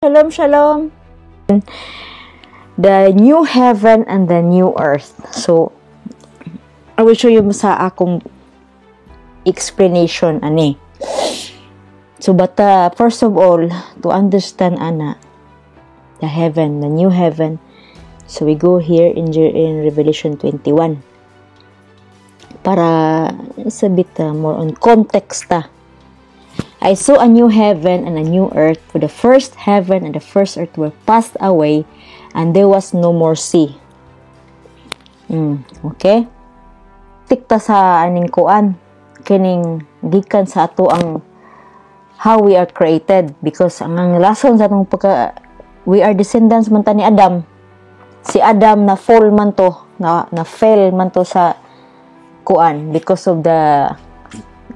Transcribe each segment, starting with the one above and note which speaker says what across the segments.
Speaker 1: Shalom, shalom. The new heaven and the new earth. So, I will show you sa akong explanation ani. So, but first of all, to understand the heaven, the new heaven. So, we go here in Revelation 21. Para it's a bit more on context. I saw a new heaven and a new earth, for the first heaven and the first earth were passed away, and there was no more sea. Okay? Tikta sa aning kuan, kining gikan sa ato ang how we are created, because ang lason sa atong we are descendants man ta ni Adam. Si Adam na fall man to, na fail man to sa kuan because of the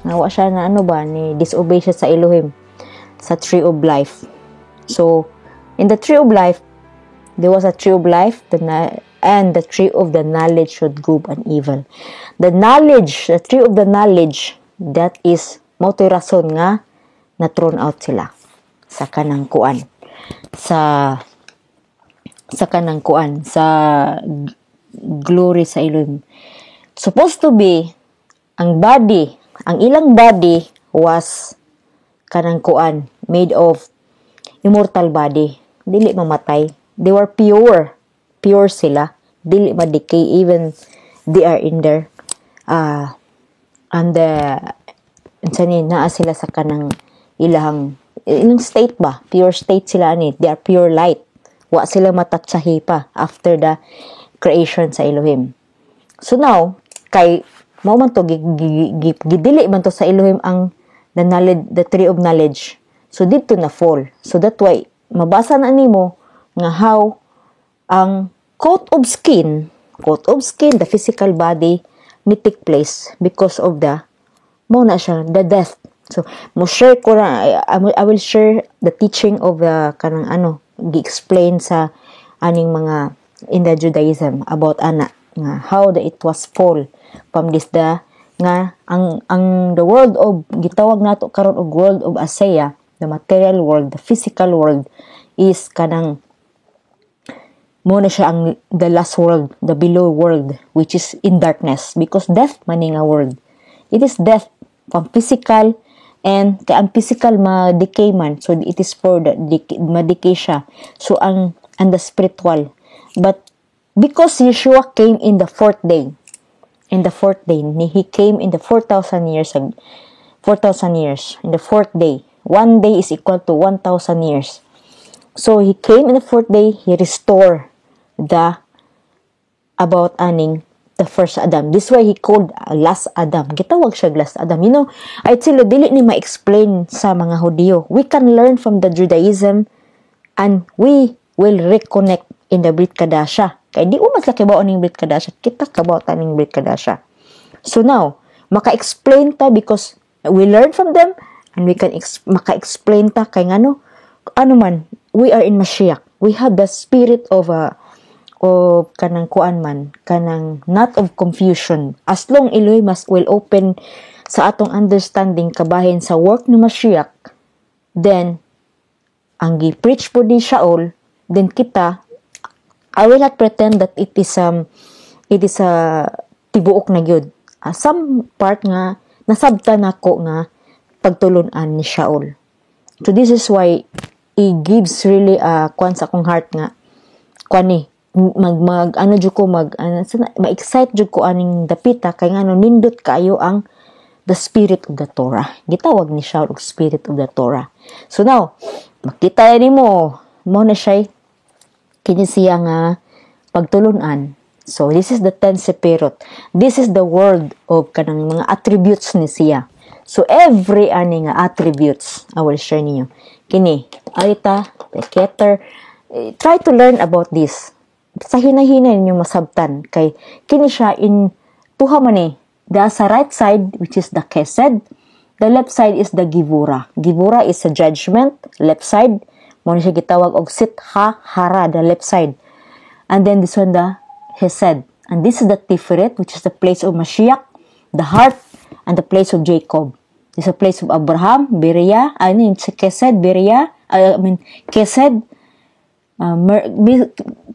Speaker 1: nawa siya na ni disobey siya sa Elohim sa tree of life. So in the tree of life, there was a tree of life and the tree of the knowledge of good and evil. The tree of the knowledge, that is motoy rason nga na thrown out sila sa kanang kuan, sa kanang kuan, sa glory sa Elohim. Supposed to be ang ilang body was kanang kuan, made of immortal body, dili mamatay. They were pure sila, dili ma-decay, even they are in there and naa sila sa kanang ilang state ba, pure state sila ani, they are pure light, wa sila matatsahi pa after the creation sa Elohim. So now kay mao man to gidili man to sa Elohim ang the tree of knowledge, so dito na fall. So that why mabasa na nimo nga how ang coat of skin, the physical body ni take place because of the death. So mo share ko na, I will share the teaching of the kanang gi-explain sa aning mga in the Judaism about nga how it was fall from this nga ang the world of gitawag nato karon og world of Aseya, the material world, the physical world, is kanang mo na siya ang the last world, the below world, which is in darkness, because death maning a world. It is death from physical, and ang physical ma-decay man, so it is for the ma-decay siya. So ang the spiritual, but because Yeshua came in the fourth day, he came in the 4,000 years, in the fourth day. One day is equal to 1,000 years. So he came in the fourth day, he restored the first Adam. This why he called last Adam. Gitawag siya last Adam. Ay sila dili ni ma-explain sa mga Hudyo. We can learn from the Judaism and we will reconnect in the Brit Kadasha. Kaya di umas kakibaw ning Brit Kadasha, kita kabaw taning Brit Kadasha. So now, maka-explain ta because we learn from them, and we can maka-explain ta kay man, we are in Mashiach. We have the spirit of kanang kuan man, kanang not of confusion. As long Elohim will open sa atong understanding kabahin sa work ni Mashiach, then ang gi-preach po ni Shaul, then kita, I will not pretend that it is tibuok na gyud. Some part nga nasabtan nako nga pagtulunan ni Shaul. So this is why he gives really kuan sa akong heart nga kuan ma-excite jud ko aning dapita kay nindot kayo ang the spirit of the Torah. Gitawag ni Shaul og spirit of the Torah. So now makita nimo mo na siya kini siya nga pagtulunan. So this is the 10 sepirot. This is the word of kanang mga attributes ni siya. So every nga attributes I will share ninyo. Kini Alita, the Keter, try to learn about this. Sa hinahinay ninyo masabtan kay kini siya in tuha man sa right side, which is the Kesed. The left side is the Givura. Givura is a judgment. Left side mo siya gitawag og Sitha Hara, the left side. And then this one, the Hesed. And this is the Tiferet, which is the place of Mashiach, the heart, and the place of Jacob. It's a place of Abraham, Berea, Kesed, Berea, Kesed.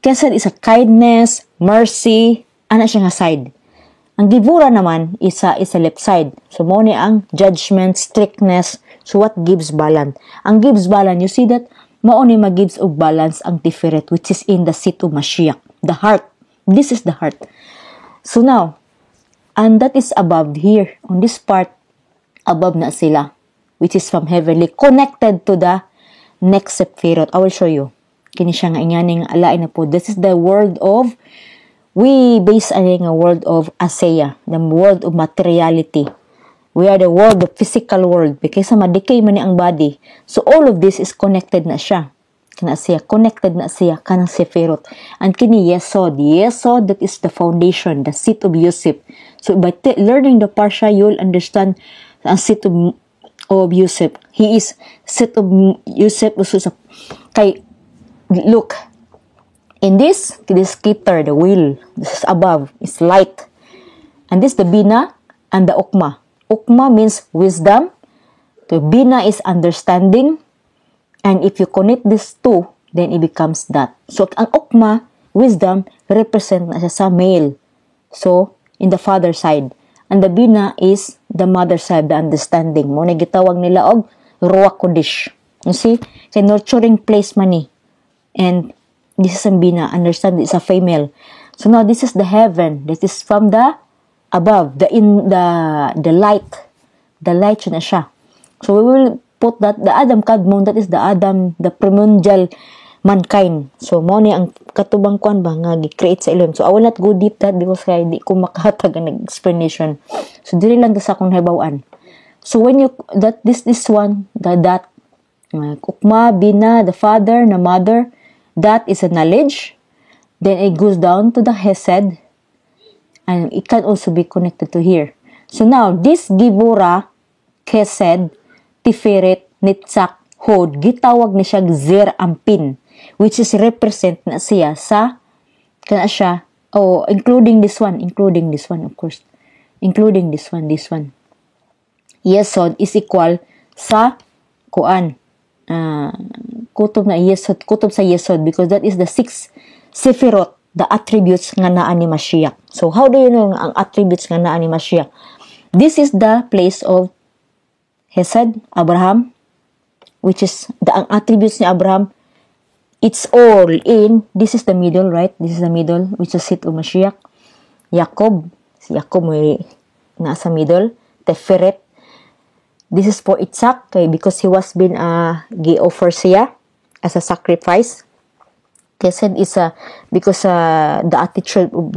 Speaker 1: Kesed is a kindness, mercy, ana siya nga side. Ang Gibura naman is a left side. So, mo ni ang judgment, strictness. So, what gives balance? Ang gives balance, you see that, mao ni mag-gives of balance ang Tiferet, which is in the seat of Mashiach, the heart. This is the heart. So, now, and that is above here, on this part, above na sila, which is from heavenly, connected to the next Sephirot. I will show you. Kini siya nga inganing alain na po. This is the world of, we base aning a world of Aseya, the world of materiality. We are the world, the physical world. Because sa ma-decay man ni ang body. So all of this is connected na siya. Kana siya, connected na siya, kanang Sephirot. And kini Yesod. Yesod, that is the foundation, the seat of Yosef. So by learning the Parsha, you'll understand ang seat of Yosef. He is seat of Yosef. Kay, look, in this Keter, the wheel, this is above, is light. And this the Bina and the Ukma. Ukma means wisdom. The Bina is understanding. And if you connect these two, then it becomes that. So, ang Ukma, wisdom, represent na siya sa male. So, in the father side. And the Bina is the mother side, the understanding. Muna gitawag nila og Ruach Kodesh. You see? Kaya nurturing place man ni. And this is ang Bina, understand it's a female. So now this is the heaven. This is from the above, the light. The light siya na siya. So we will put that, the Adam Kadmon, that is the Adam, the primordial mankind. So mo ni ang katubang kuan ba nga gi-create sa Elohim. So I will not go deep that because kaya di ko makahatag ang explanation. So dili lang sa akong hibaw-an. So when you, this one, that, Ukma, Bina, the father, the mother, that is a knowledge. Then it goes down to the Hesed. And it can also be connected to here. So now, this Gibura, Hesed, Tiferet, Nitzak, Hod, gitawag ni siya Zer Ampin, which is represent na siya sa, kana siya, including this one, of course. Including this one. Yesod is equal sa kuan. Kutob sa Yesod, because that is the 6 Sephirot, the attributes nga naa ni Mashiach. So how do you know ang attributes nga naa ni Mashiach? This is the place of Hesed, Abraham, which is ang attributes ni Abraham. It's all in, this is the middle, right? This is the middle, which is seat of Mashiach. Jacob, si Jacob may nasa middle. Teferet, this is for Isaac, because he was been gi-offer siya as a sacrifice. Kesed is because the attitude of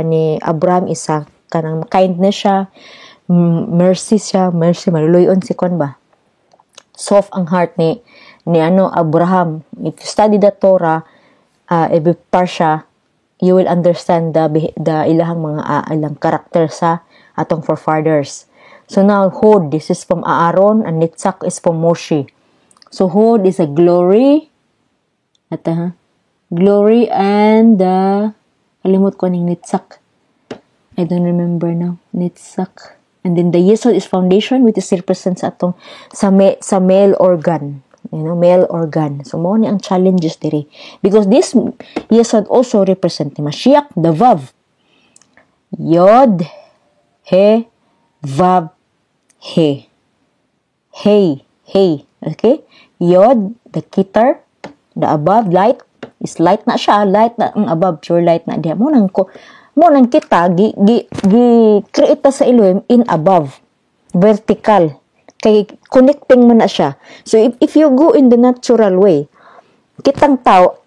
Speaker 1: ni Abraham is kanang kindness siya, mercy siya, maluluyon si kon ba. Soft ang heart ni Abraham. If you study the Torah, every parsha, you will understand the ilahang mga ilang character sa atong forefathers. So now, Hod, this is from Aaron, and Nitzak is from Moshe. So Hod is a glory. Glory and kalimut ko ning Nitzak. I don't remember now. Nitzak. And then the Yesod is foundation, which is represents atong sa male organ. Male organ. So mo ni ang challenges diri. Because this Yesod also represent ni Mashiach, the Vav. Yod, He, Vav, He. Hey. Okay? Yod, the Keter, the above, light, is light na siya. Light na ang above, pure light na diha. Mo nang kita, create sa Elohim in above. Vertical. Kay connecting mo na siya. So, if you go in the natural way, kitang tao,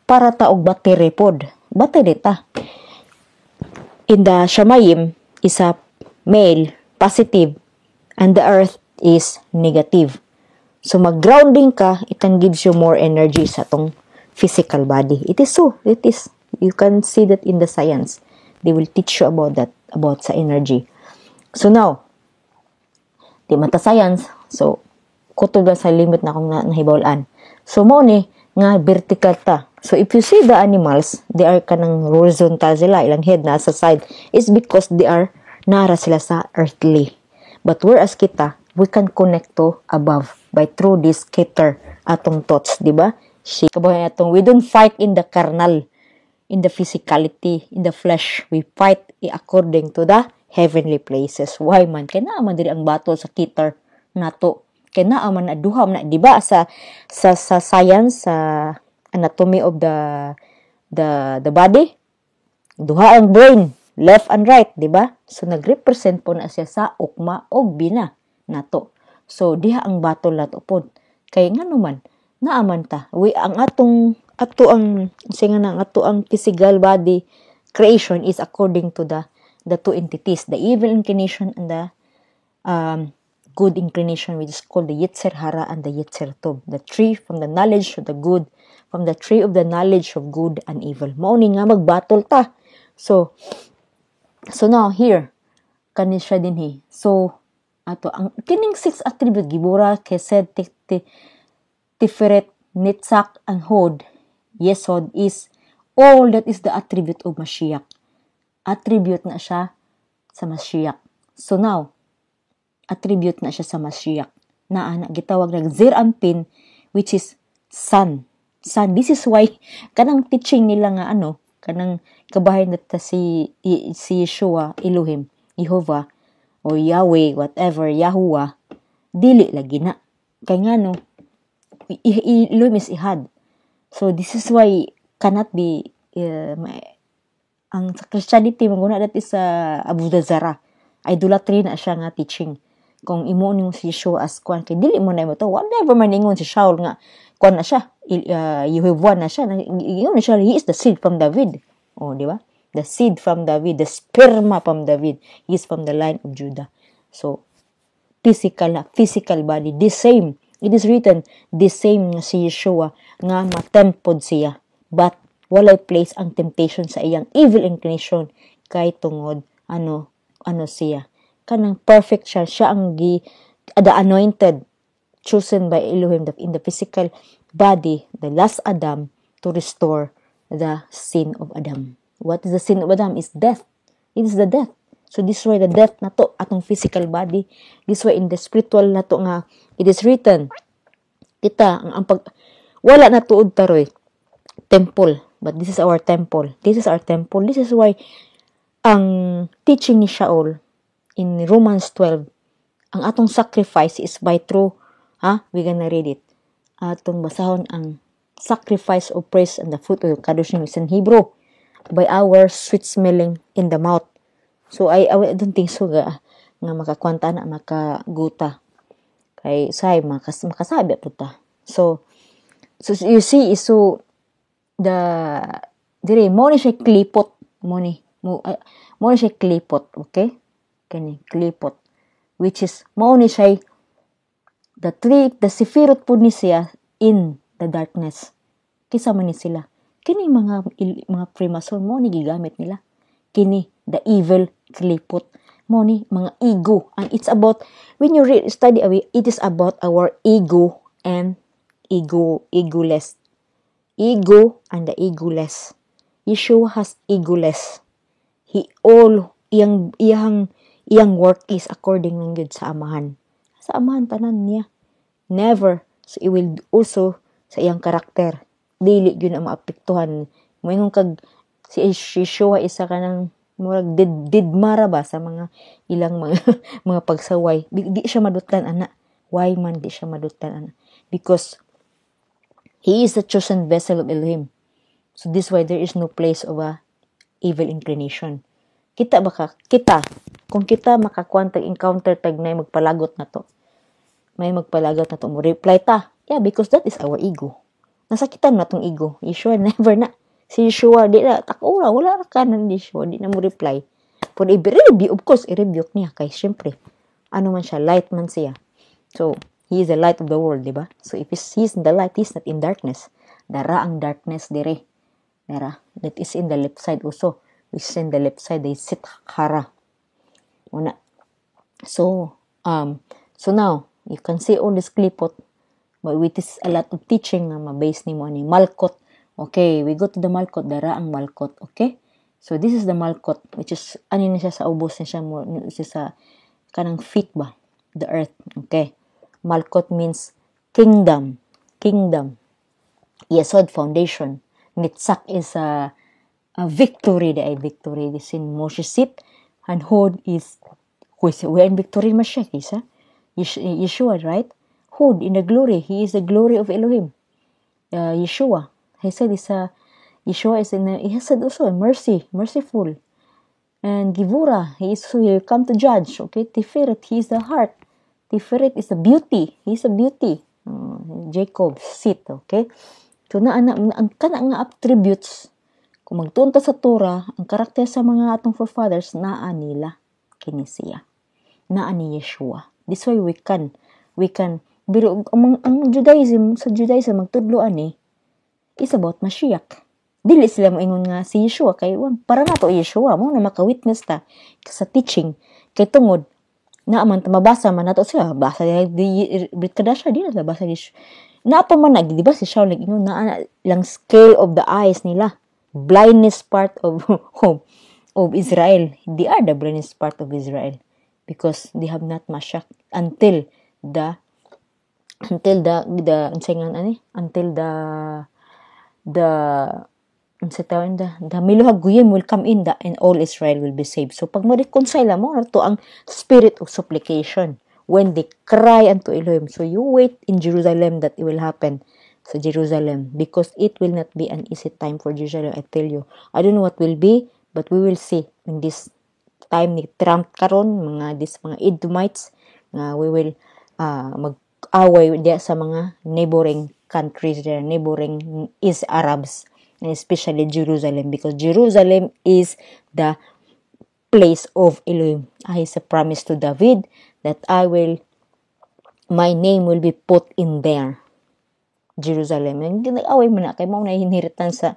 Speaker 1: para taog battery pod. Battery ta. In the Shamayim, is a male, positive, and the earth is negative. So, mag-grounding ka, it can gives you more energy sa tong physical body. It is so. It is. You can see that in the science. They will teach you about that, about sa energy. So, now, di mata science. So, kutob sa limit na akong nahibawlaan. So, mo ni, nga vertical ta. So, if you see the animals, they are kanang horizontal sila, ilang head na sa side, is because they are nara sila sa earthly. But whereas kita, we can connect to above by through this Keter atong thoughts, di ba? Kabayan atong, we don't fight in the carnal, in the physicality, in the flesh. We fight according to the heavenly places. Why man? Kaya naaman diri ang battle sa Keter nato. Kaya naaman na duha na, di ba? Sa science, sa anatomy of the body, duha ang brain, left and right, di ba? So nagrepresent po na siya sa ukma o bina nato. So diha ang battle nato po. Kay nga naman naaman ta. Ang ato ang physical body creation is according to the two entities, the evil inclination and the good inclination, which is called the Yetzer Hara and the Yetzer Tov. The tree from the knowledge of the good, from the tree of the knowledge of good and evil. Mao ni nga magbattle ta. So now here kani siya dinhi. So ato ang kining 6 attribute gibura kesed tiferet nitzak and hod yesod is all that is the attribute of Mashiach. Attribute na siya sa Mashiach. So now attribute na siya sa Mashiach. Na gitawag na Zir Anpin, which is sun. This is why kanang teaching nila nga kanang kabahin na si Yeshua, Elohim, Jehovah, o Yahweh, whatever, Yahuwah, dili lagi na. Kaya nga Elohim is ihad. So this is why cannot be ang sa Christianity maguna dati sa Abu Dhazara. Idolatry na siya nga teaching. Kung imo nimo si Yeshua as kwan kay dili mo na mo to, whatever man ingon si Shaul nga kwan na siya, Yehovah na siya, ingon na siya, he is the seed from David. Oh, di ba? The seed from David, the sperma from David, he is from the line of Judah. So physical body, the same. It is written, the same nga si Yeshua nga matempod siya, but walay place ang temptation sa iyang evil inclination kay tungod ano siya. Kanang perfect siya ang the anointed, chosen by Elohim in the physical body, the last Adam, to restore the sin of Adam. What is the sin of Adam? Is death. It is the death. So this way the death nato atong physical body. This way in the spiritual nato nga it is written, kita ang wala na tuod taroy temple, but this is our temple. This is our temple. This is why ang teaching ni Shaul in Romans 12, ang atong sacrifice is by through, we gonna read it. Atong basahon ang sacrifice of praise and the fruit of kadoshim is in Hebrew, by our sweet smelling in the mouth. So I don't think so nga makakwanta na makaguta. Kay say makasabi po ta. So you see, so dire mo ni siya klipot mo ni siya klipot, okay? Kani klipot, which is mo ni siya the sefirot po ni siya in the darkness. Kisa man ni sila kini mga Freemason mo ni gigamit nila kini the evil klipot mo ni mga ego, and it's about when you study it is about our ego and egoless. Ego and the egoless. Yeshua has egoless. He all iyang work is according lang gud sa amahan. Sa amahan tanan niya. Never. So it will also sa iyang karakter. Dili gyud ang maapektuhan. Moingon kag si Yeshua isa kanang murag didmara ba sa mga ilang mga pagsaway. Di siya madutlan ana. Why man di siya madutlan ana? Because he is the chosen vessel of Elohim. So this why there is no place of a evil inclination. Kung kita makakwantag encounter tag na magpalagot na to. May magpalagot na to mo reply ta. Yeah, because that is our ego. Nasakitan na tong ego. Yeshua never na. Si Yeshua di na wala ra kanan ni Yeshua, di na mo reply. Pud i-review, of course, i-rebuke niya kay syempre ano man siya, light man siya. So he is the light of the world, di ba? So if he is in the light, he is not in darkness. Dara ang darkness dire. Dara, that is in the left side also. Which is in the left side, they sit hara. Una. So now, you can see all this klipot, but with this a lot of teaching na ma-base ni mo ni Malkot. Okay, we go to the Malkot, dara ang Malkot, okay? So this is the Malkot, which is, na siya sa ubos na siya, mo siya sa kanang feet ba? the earth. Okay. Malkut means kingdom. Kingdom. Yesod, foundation. Nitsak is a victory. The victory is in Moshe seat. And Hod is, we're in victory Mashiach, is Yeshua, right? Hod in the glory. He is the glory of Elohim. Yeshua. He said Yeshua is he said also mercy, merciful. And Givura, he will come to judge. Okay, Tiferet, he is the heart. Tiferet is the beauty. He is a beauty. Jacob's seat. Okay. So ang kanang attributes kung magtunta sa Torah, ang karakter sa mga atong forefathers naa nila kini siya. Naa ni Yeshua. This way we can pero ang Judaism sa Judaism magtudloan is about Mashiach. Dili sila moingon nga si Yeshua kay para nato Yeshua mo na maka-witness ta sa teaching kay tungod na man mabasa man nato siya basa di Brit Kadasha di na basa di na pa man di ba si Shaul ingon na lang scale of the eyes nila, blindness part of Israel. They are the blindness part of Israel because they have not Mashiach until the Miluhag Guyim will come in and all Israel will be saved. So pag ma-reconcile mo to ang spirit of supplication when they cry unto Elohim. So you wait in Jerusalem that it will happen sa Jerusalem because it will not be an easy time for Jerusalem, I tell you. I don't know what will be, but we will see in this time ni Trump karon mga Edomites nga we will mag-away diya sa mga neighboring countries there, neighboring is Arabs, and especially Jerusalem because Jerusalem is the place of Elohim. Is a promise to David that my name will be put in there. Jerusalem. And away mo na kay mo na hinhiritan sa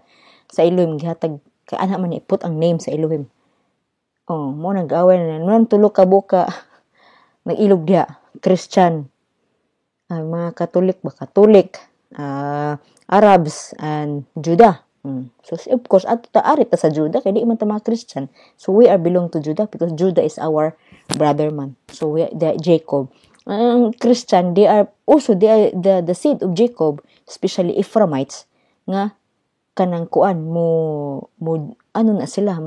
Speaker 1: Elohim gihatag kay ana man iput ang name sa Elohim. Mo nag-away na nun tulo ka buka nag-ilog diha Christian. Mga Katolik, Arabs and Judah. So of course ato ta arit ta sa Judah kay di man ta mga Christian. So we are belong to Judah because Judah is our brother man. So we the Jacob. Christian, they are the seed of Jacob, especially Ephraimites, nga kanang kuan mo ano na sila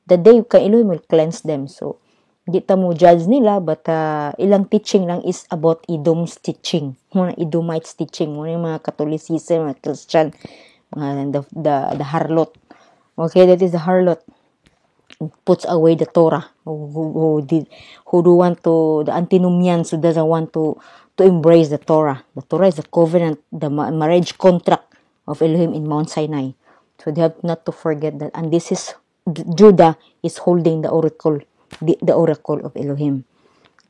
Speaker 1: the day kay Elohim will cleanse them. So di ta mo judge nila but ilang teaching lang is about Edom's teaching, mga Edomites teaching, mga Catholicism, mga Christian, the harlot. Okay, that is the harlot. Puts away the Torah, who do want to, the antinomians who doesn't want to embrace the Torah. The Torah is the covenant, the marriage contract of Elohim in Mount Sinai. So they have not to forget that. And this is Judah is holding the oracle of Elohim.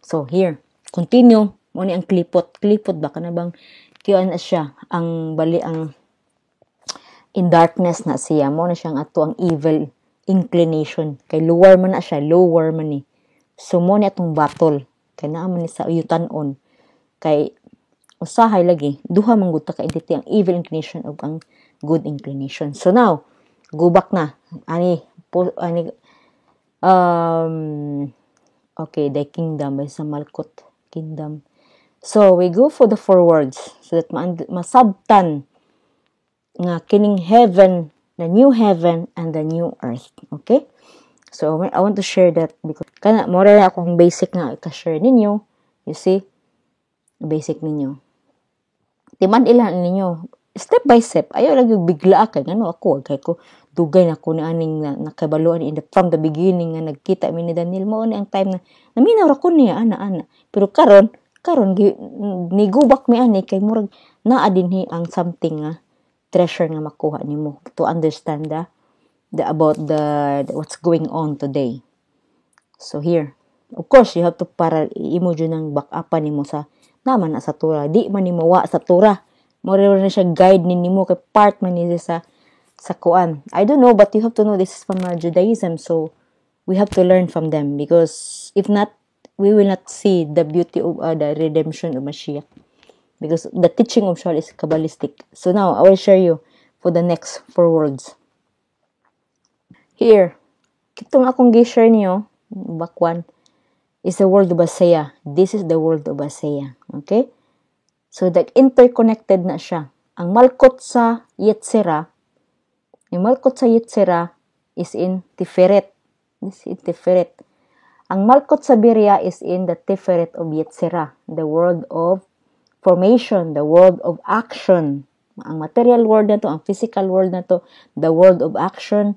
Speaker 1: So here, continue. Muna ang klipot baka na bang kiyon na siya ang bali ang in darkness na siya mo na siyang ato ang evil inclination kay lower man ni so mo ni atong battle kay naa man ni sa uyutan-on kay usahay lagi duha man gud ta ka identity ang evil inclination ug ang good inclination. So now go back na okay, the kingdom is a Malkut kingdom. So we go for the four words so that masabtan nga kining heaven, the new heaven and the new earth. Okay? So I want to share that because kana more na akong basic nga i-share ninyo. You see? Basic ninyo. Timan ilan ninyo step by step. Ayaw lang yung bigla kay ako kay ko dugay na ko ni aning nakabaluan from the beginning nga nagkita mi ni Daniel mo ni ang time na naminaw ra ko niya ana. Pero karon ni go back mi ani kay murag naa dinhi ang something nga treasure nga makuha nimo to understand about the what's going on today. So here, of course, you have to para imo jud nang back-upan nimo sa naman na sa Torah. Di man nimo wa sa Torah. More na siya guide nimo kay part man ni sa kuan. I don't know, but you have to know this is from Judaism, so we have to learn from them because if not, we will not see the beauty of the redemption of Mashiach. Because the teaching of Shaul is Kabbalistic. So now, I will share you for the next 4 words. Here, kitong akong gi-share niyo, bakwan, is the world of Isaiah. This is the world of Isaiah. Okay? So, that interconnected na siya. Ang Malkut sa Yetzirah, yung Malkut sa Yetzirah is in Tiferet. This is Tiferet. Ang Malkut sa Beria is in the Tiferet of Yetzirah, the world of formation, the world of action. Ang material world na to, ang physical world na to, the world of action,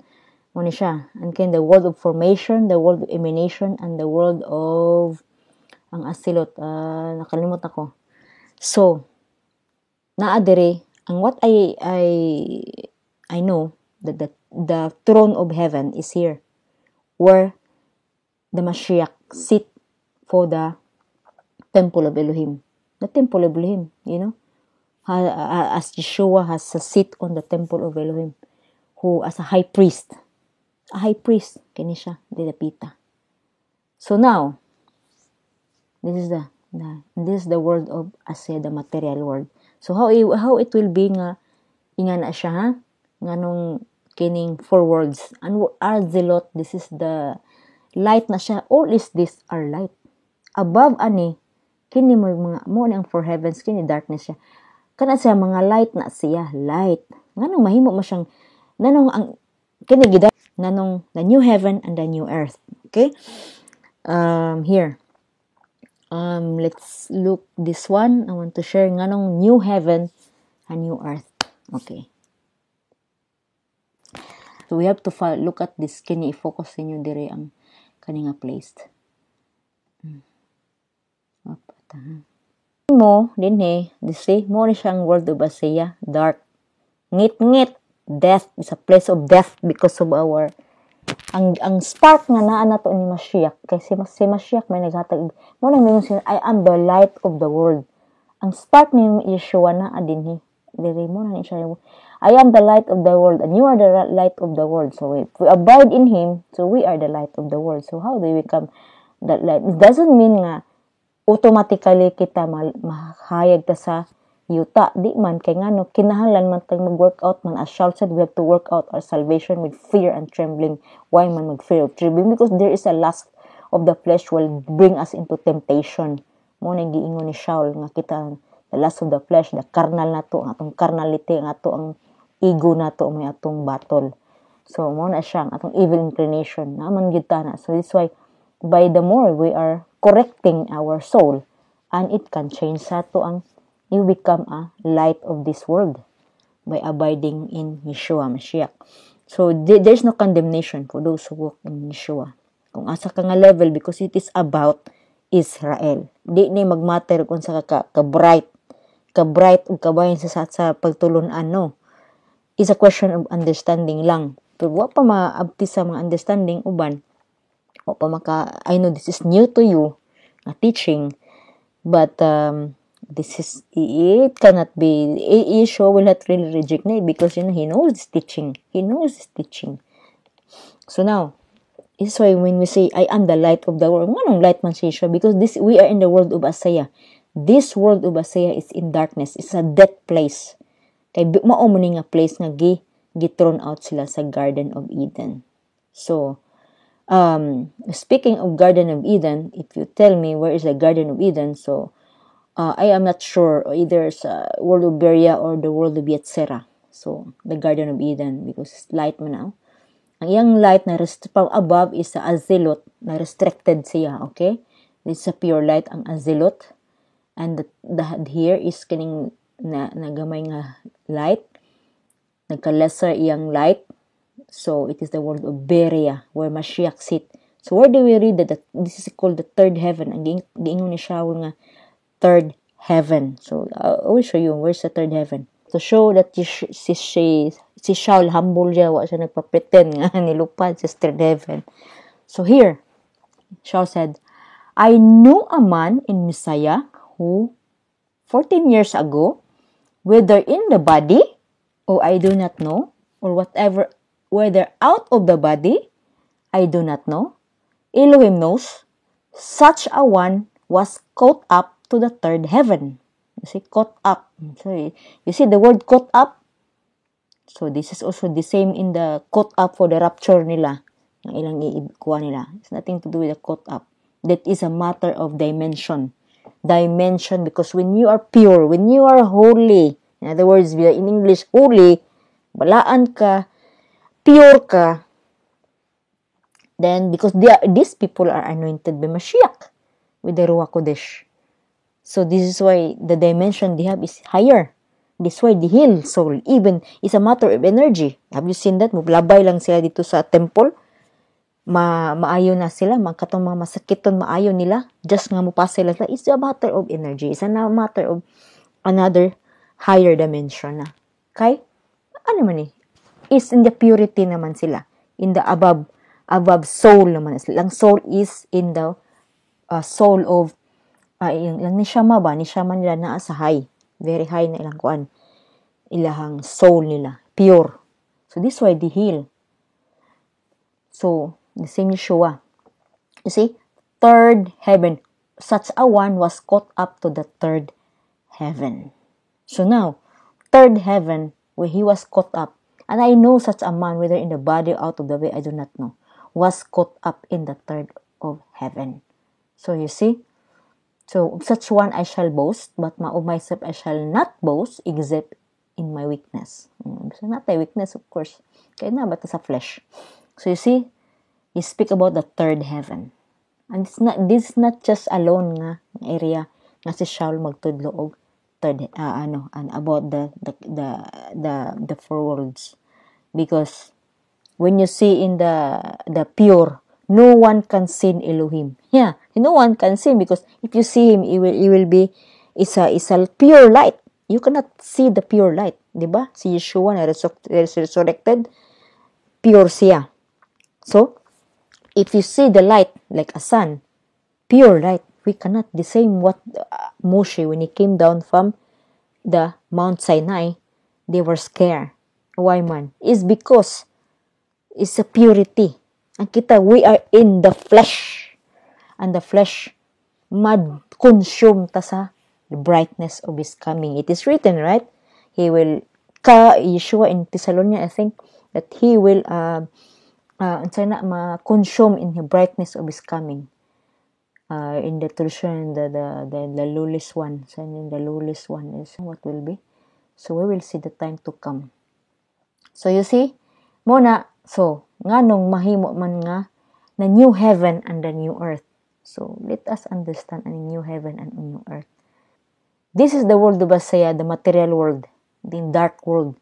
Speaker 1: ano siya? And then the world of formation, the world of emanation, and the world of, ang asilot, nakalimot ako. So, naadere, ang what I know, that the throne of heaven is here, where the Mashiach sit for the temple of Elohim. The temple of Elohim, you know, as Yeshua has a seat on the temple of Elohim, who as a high priest, kini siya, didapita. So now, this is the world of Isaiah, the material world. So how it will be nga na siya, ha? Nganong kining four words. And Arzelot, this is the light na siya. All is this are light. Above ani, kini mo ang four heavens, kini darkness siya. Kana siya mga light na siya, light. Nganong mahimo mo siyang nanong ang kini gid nanong the new heaven and the new earth. Okay? Here. Let's look this one. I want to share nganong new heaven and new earth. Okay. So we have to look at this. Kini i-focus ninyo dire ang kaninga place. Mo dinhi, say mo ni siyang world of Isaiah, dark. Ngit-ngit, death is a place of death because of our ang spark nga naa nato ni Mashiach, kay si Mashiach may naghatag mo nang mingon siya, I am the light of the world. Ang spark ni Yeshua na dinhi diri mo na ni siya, I am the light of the world and you are the light of the world. So if we abide in him, so we are the light of the world. So how do we become that light? It doesn't mean nga automatically kita mahayag ta sa yuta. Di man, kay nga no, kinahanglan man tayong mag-workout man. As Shaul said, we have to work out our salvation with fear and trembling. Why man mag-fear of trembling? Because there is a lust of the flesh will bring us into temptation. Mo na giingon ni Shaul nga kita, the lust of the flesh, the carnal na to, ang atong carnality, ang ato ang ego na to, may atong battle. So, mo na siya, ang atong evil inclination. Naman gid ta na. So, this why, by the more we are correcting our soul, and it can change sa to ang you become a light of this world by abiding in Yeshua Mashiach. So, there's no condemnation for those who walk in Yeshua. Kung asa ka nga level, because it is about Israel. Di ni magmatter kung sa ka-bright ug kabayan sa pagtulunan, no. It's a question of understanding lang. Pero wa pa maabti sa mga understanding uban. Wa pa I know this is new to you, a teaching, but this is, it cannot be, Yeshua will not really reject it because, you know, he knows this teaching. So now, this is why when we say, I am the light of the world, anong light man si Yeshua? Because we are in the world of Isaiah. This world of Isaiah is in darkness. It's a death place. Kay mao mo ni nga place nga gi-thrown out sila sa Garden of Eden. So, speaking of Garden of Eden, if you tell me where is the Garden of Eden, so I am not sure either sa world of Beria or the world of Yetzirah. So, the Garden of Eden, because it's light man now. Ang iyang light na from above is sa Azilot, na restricted siya, okay? This is a pure light, ang Azilot. And the here is kining na gamay nga light. Nagka-lesser iyang light. So, it is the world of Beria, where Mashiach sit. So, where do we read that this is called the third heaven? Ang giingon ni Shaul nga, third heaven. So, I will show you where's the third heaven. To show that si Shaul humble siya, wa siya nagpa-pretend nga nilupad sa third heaven. So, here, Shaul said, I knew a man in Messiah who 14 years ago, whether in the body, or I do not know, or whatever, whether out of the body, I do not know. Elohim knows. Such a one was caught up to the third heaven. You see, caught up. So, you see the word caught up? So, this is also the same in the caught up for the rapture nila. Ang ilang iikuha nila. It's nothing to do with the caught up. That is a matter of dimension. Dimension, because when you are pure, when you are holy, in other words, in English, holy, balaan ka, pure ka, then because these people are anointed by Mashiach with the Ruach Kodesh. So this is why the dimension they have is higher. This is why the healed soul even is a matter of energy. Have you seen that? Mublabay lang sila dito sa temple. Maayo na sila, katong mga masakiton maayo nila, just nga mupasa sila, it's a matter of energy, it's a matter of another higher dimension na. Okay? Ano man is in the purity naman sila, in the above soul naman sila. Ang soul is in the soul of, yung nishama ba? Nishama nila naa sa high, very high na ilang kuan, ilahang soul nila, pure. So this why they heal. So, the same Yeshua. You see, third heaven. Such a one was caught up to the third heaven. So now, third heaven, where he was caught up, and I know such a man, whether in the body or out of the way, I do not know, was caught up in the third of heaven. So you see, so such one I shall boast, but of myself I shall not boast, except in my weakness. So not my weakness, of course. Kaya na, but sa flesh. So you see, you speak about the third heaven. And this is not just alone nga area nga si Shaul magtudlo og third and about the four worlds. Because when you see in the pure, no one can see Elohim. Yeah, no one can see him, because if you see him, it will be it's a pure light. You cannot see the pure light, di ba? Si Yeshua na resurrected, pure siya. So, if you see the light like a sun, pure light, we cannot. The same what Moshe, when he came down from the Mount Sinai, they were scared. Why man? It's because it's a purity. And kita, we are in the flesh. And the flesh, consume ta sa the brightness of his coming. It is written, right? He will, Yeshua in Thessalonians, I think, that he will consume in the brightness of his coming. In the tradition, the lowest one. So the lowest one is what will be. So we will see the time to come. So you see, muna, so nganong mahimo man nga na new heaven and the new earth. So let us understand a new heaven and a new earth. This is the world of Asaya, the material world, the dark world.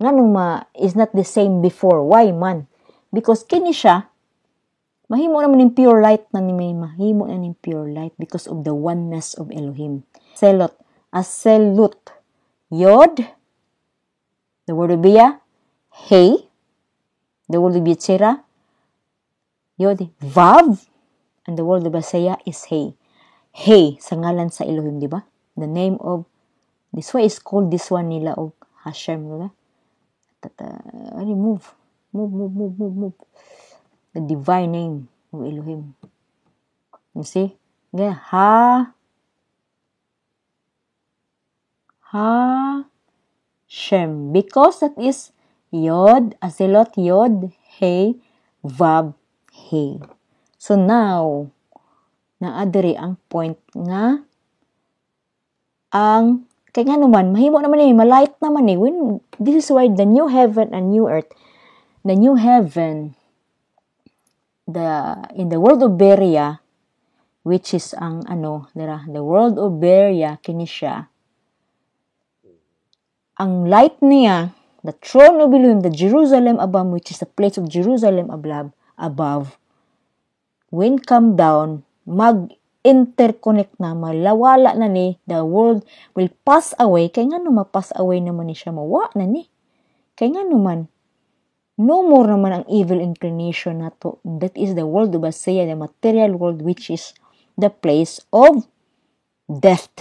Speaker 1: Nganong is not the same before. Why man? Because kini siya, mahimo naman yung pure light na ni may mahimo na yung pure light because of the oneness of Elohim. Selot, aselut, yod, the word of Bia, hey, the word of Bichira, yod, vav, and the word of Asaya is hey. Hey, sa ngalan sa Elohim, di ba? The name of, this one is called this one nila of Hashem, di ba? Move. The divine name of Elohim. You see? Yeah. Shem. Because that is Yod, Azelot, Yod, Hey, Vav, Hey. So now, naadiri ang point nga, kaya nga naman, mahimo naman malight naman when, this is why the new heaven and new earth, the new heaven, in the world of Berea, which is the world of Berea, kini siya, ang light niya, the throne of Elohim, the Jerusalem above, which is the place of Jerusalem above, when come down, mag-interconnect na, malawala na ni, the world will pass away. Kaya nga naman, pass away naman ni siya, mawa na ni. Kaya nga naman, no more naman ang evil inclination na to. That is the world of Asaya, the material world, which is the place of death.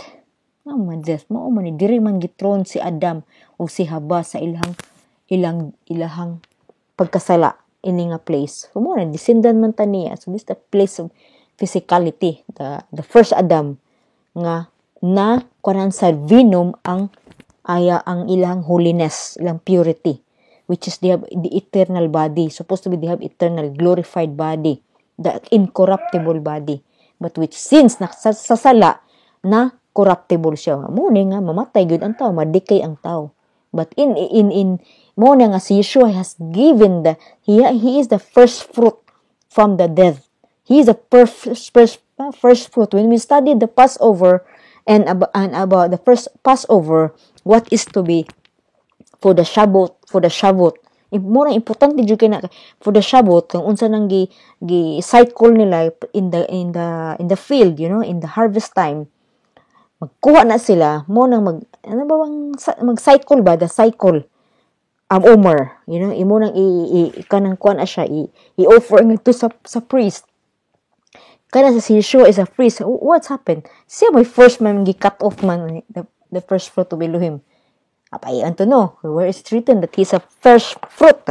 Speaker 1: Death. Mao man ni diri man gitron si Adam o si Haba sa ilahang pagkasala ini nga place. So mo na descendant man ta niya. So this is the place of physicality, the first Adam nga na kunan sa venom ang ilang holiness, ilang purity, which is they have the eternal body. Supposed to be they have eternal glorified body, the incorruptible body. but which since sa sala na corruptible siya. Mo nga mamatay gyud ang tao, madikay ang tao. But in mo nga si Yeshua has given he is the first fruit from the dead. He is the first fruit. When we studied the Passover and about the first Passover, what is to be for the Shabbat, mo na importante jud kay na for the Shabbat kung unsa nang gi cycle nila in the field, in the harvest time. Magkuha na sila mo nang mag-cycle ba, the cycle omer, imo nang kanang kuan siya i-offer ito sa priest. Kana si Yeshua is a priest. What's happened? Siya may first man gi-cut off man the first fruit of Elohim. Apay to know where it's written that he's a first fruit.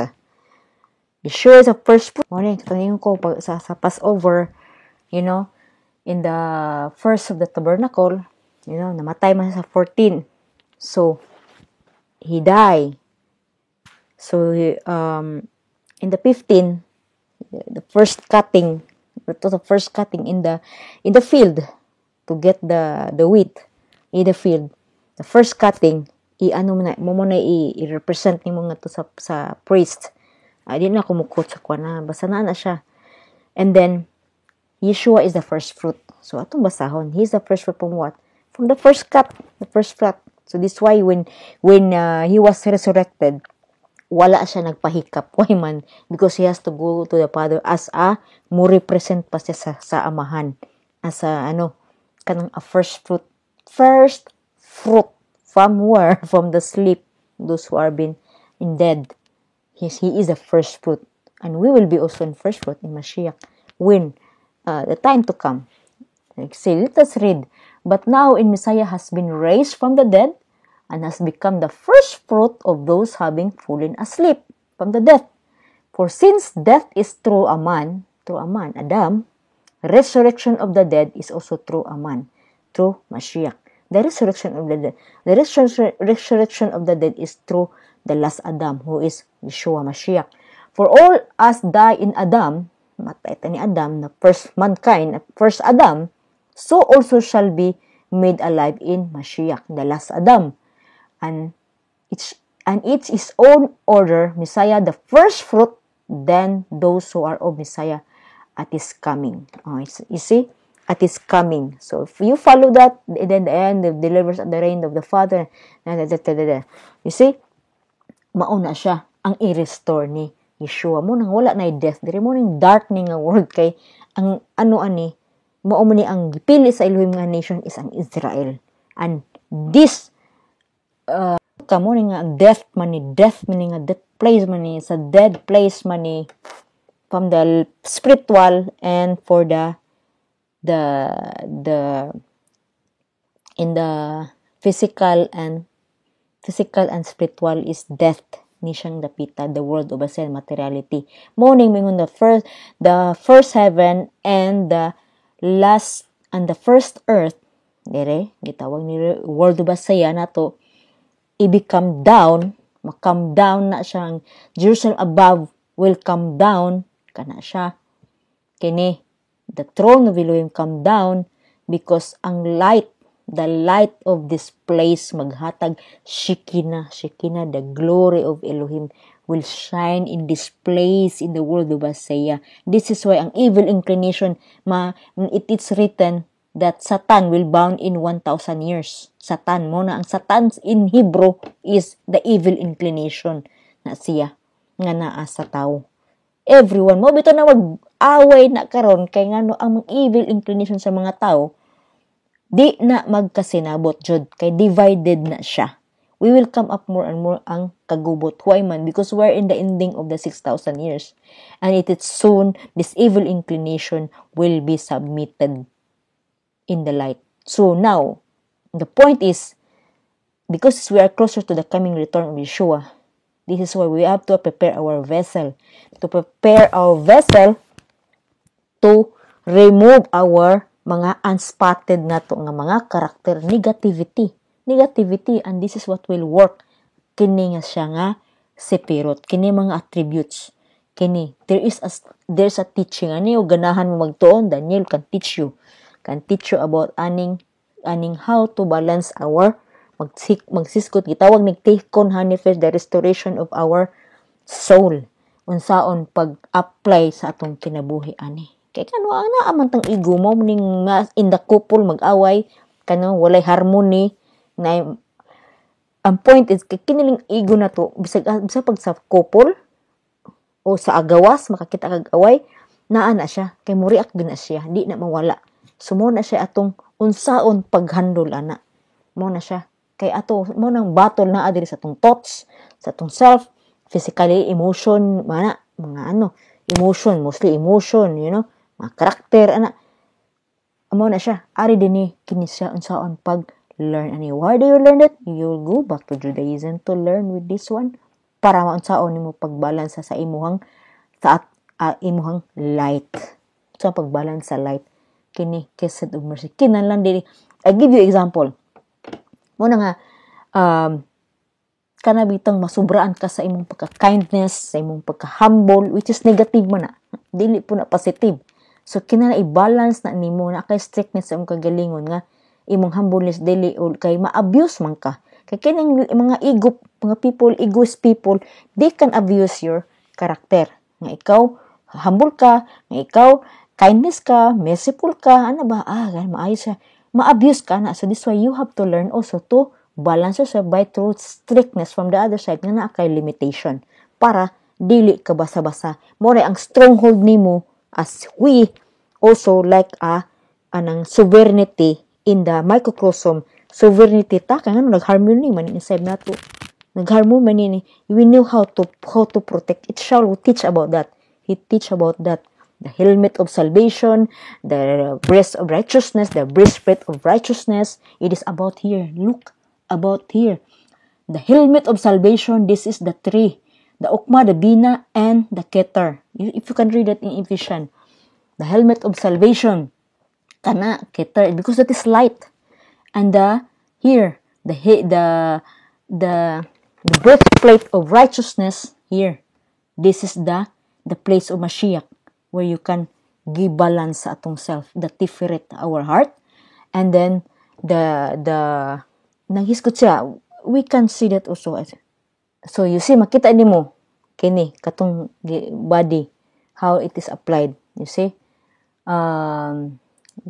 Speaker 1: Yeshua is a first fruit. Mo ni tanong ko sa Passover, in the first of the tabernacle, namatay man sa 14. So he died. So in the 15, the first cutting in the field to get the wheat in the field. The first cutting i-represent nimo nga to sa priest. Di na kumukot sa kuana, basta na siya. And then Yeshua is the first fruit. So atong basahon, he's the first fruit from what? From the first cut, the first fruit. So this why when he was resurrected, wala siya nagpahikap. Why man? Because he has to go to the Father as mo represent pa siya sa amahan. As kanang a first fruit. First fruit. From where? From the sleep. Those who are been in dead. He is the first fruit. And we will be also in first fruit in Mashiach. When the time to come. Say, let us read. But now in Messiah has been raised from the dead and has become the first fruit of those having fallen asleep from the death. For since death is through a man, Adam, resurrection of the dead is also through a man, through Mashiach. The resurrection of the dead. The resurrection of the dead is through the last Adam, who is Yeshua Mashiach. For all us die in Adam, matay ni Adam, the first mankind, first Adam, so also shall be made alive in Mashiach, the last Adam. And it's his own order, Messiah, the first fruit, then those who are of Messiah at his coming. You see? At his coming. So if you follow that, then the end of delivers at the reign of the Father. You see? Mauna siya ang i-restore ni Yeshua. Mo nang wala na death. Diri mo nang darkening nga world kay ang mao ni ang gipili sa Elohim nga nation is ang Israel. And this kamo ni nga death man ni nga death place man ni sa dead place man ni from the spiritual and for the in the physical and spiritual is death ni siyang dapita, the world of ascend materiality. Morning mingon the first heaven and the last and the first earth dire gitawag ni world of asaya nato i-become down, ma-come down na siyang Jerusalem above will come down kana siya kini the throne of Elohim come down because the light of this place maghatag Shekinah, the glory of Elohim will shine in this place in the world of Isaiah. This is why ang evil inclination it is written that Satan will bound in 1,000 years. Satan mo na ang Satan in Hebrew is the evil inclination na siya nga naa sa tao. Everyone mo bitaw na mag-away na karon kay ngano ang evil inclination sa mga tao di na magkasinabot jud kay divided na siya. We will come up more and more ang kagubot. Why man? Because we're in the ending of the 6,000 years. And it is soon this evil inclination will be submitted in the light. So now, the point is, because we are closer to the coming return of Yeshua, this is why we have to prepare our vessel. To prepare our vessel to remove our mga unspotted na to nga mga character negativity, and this is what will work kini nga siya nga sepirot, kini mga attributes Kini, there's a teaching. Ani, o ganahan mo magtuon, Daniel can teach you about aning how to balance our magsiskot gitawag ni tikon honey first, the restoration of our soul, unsaon pag-apply sa atong kinabuhi ani. Kay kano ana amantang ego mo ning in the couple mag-away kano walay harmony na ang point is kiniling ego na to bisag pag sa couple o sa agawas makakita kag away naa na siya kay mo-react din na siya di na mawala. Sumo na siya atong unsaon paghandle ana. Mo na siya kay ato mo nang battle na diri sa atong thoughts, sa atong self, physically, emotion, mga emotion, mostly emotion, mga karakter ana. Mo na siya ari dinhi kini siya unsaon pag learn ani. Why do you learn it? You'll go back to Judaism to learn with this one para maunsaon nimo pagbalance sa imuhang imuhang light. So pagbalance sa light kini Chesed of mercy kinahanglan dili. I give you example. Mo na nga kana bitang masubraan ka sa imong pagka-kindness, sa imong pagka-humble, which is negative man na. Dili po na positive. So kinahanglan i-balance na nimo na kay strictness sa imong kagalingon nga imong humbleness dili o kay ma-abuse man ka. Kay kining mga egoist people, they can abuse your character. Nga ikaw humble ka, nga ikaw kindness ka, merciful ka, ano ba? Maayos siya. Ma-abuse ka na. So this why you have to learn also to balance yourself by through strictness from the other side nga na kay limitation para dili ka basa-basa. More ang stronghold nimo as we also like anang sovereignty in the microcosm. Sovereignty ta kay nag-harmony man inside nato. Nag-harmony man ni. We know how to protect. It shall teach about that. He teach about that. The helmet of salvation, the breast of righteousness, the breastplate of righteousness. It is about here. Look, about here. The helmet of salvation, this is the three. The Ukma, the Bina, and the Keter. If you can read that in Ephesians. The helmet of salvation. Kana, Keter, because that is light. And the breastplate of righteousness here. This is the place of Mashiach, where you can give balance sa atong self, the tiferet our heart, and then the naghiskot siya. We can see that also. So you see, makita nimo kini katong body how it is applied. You see,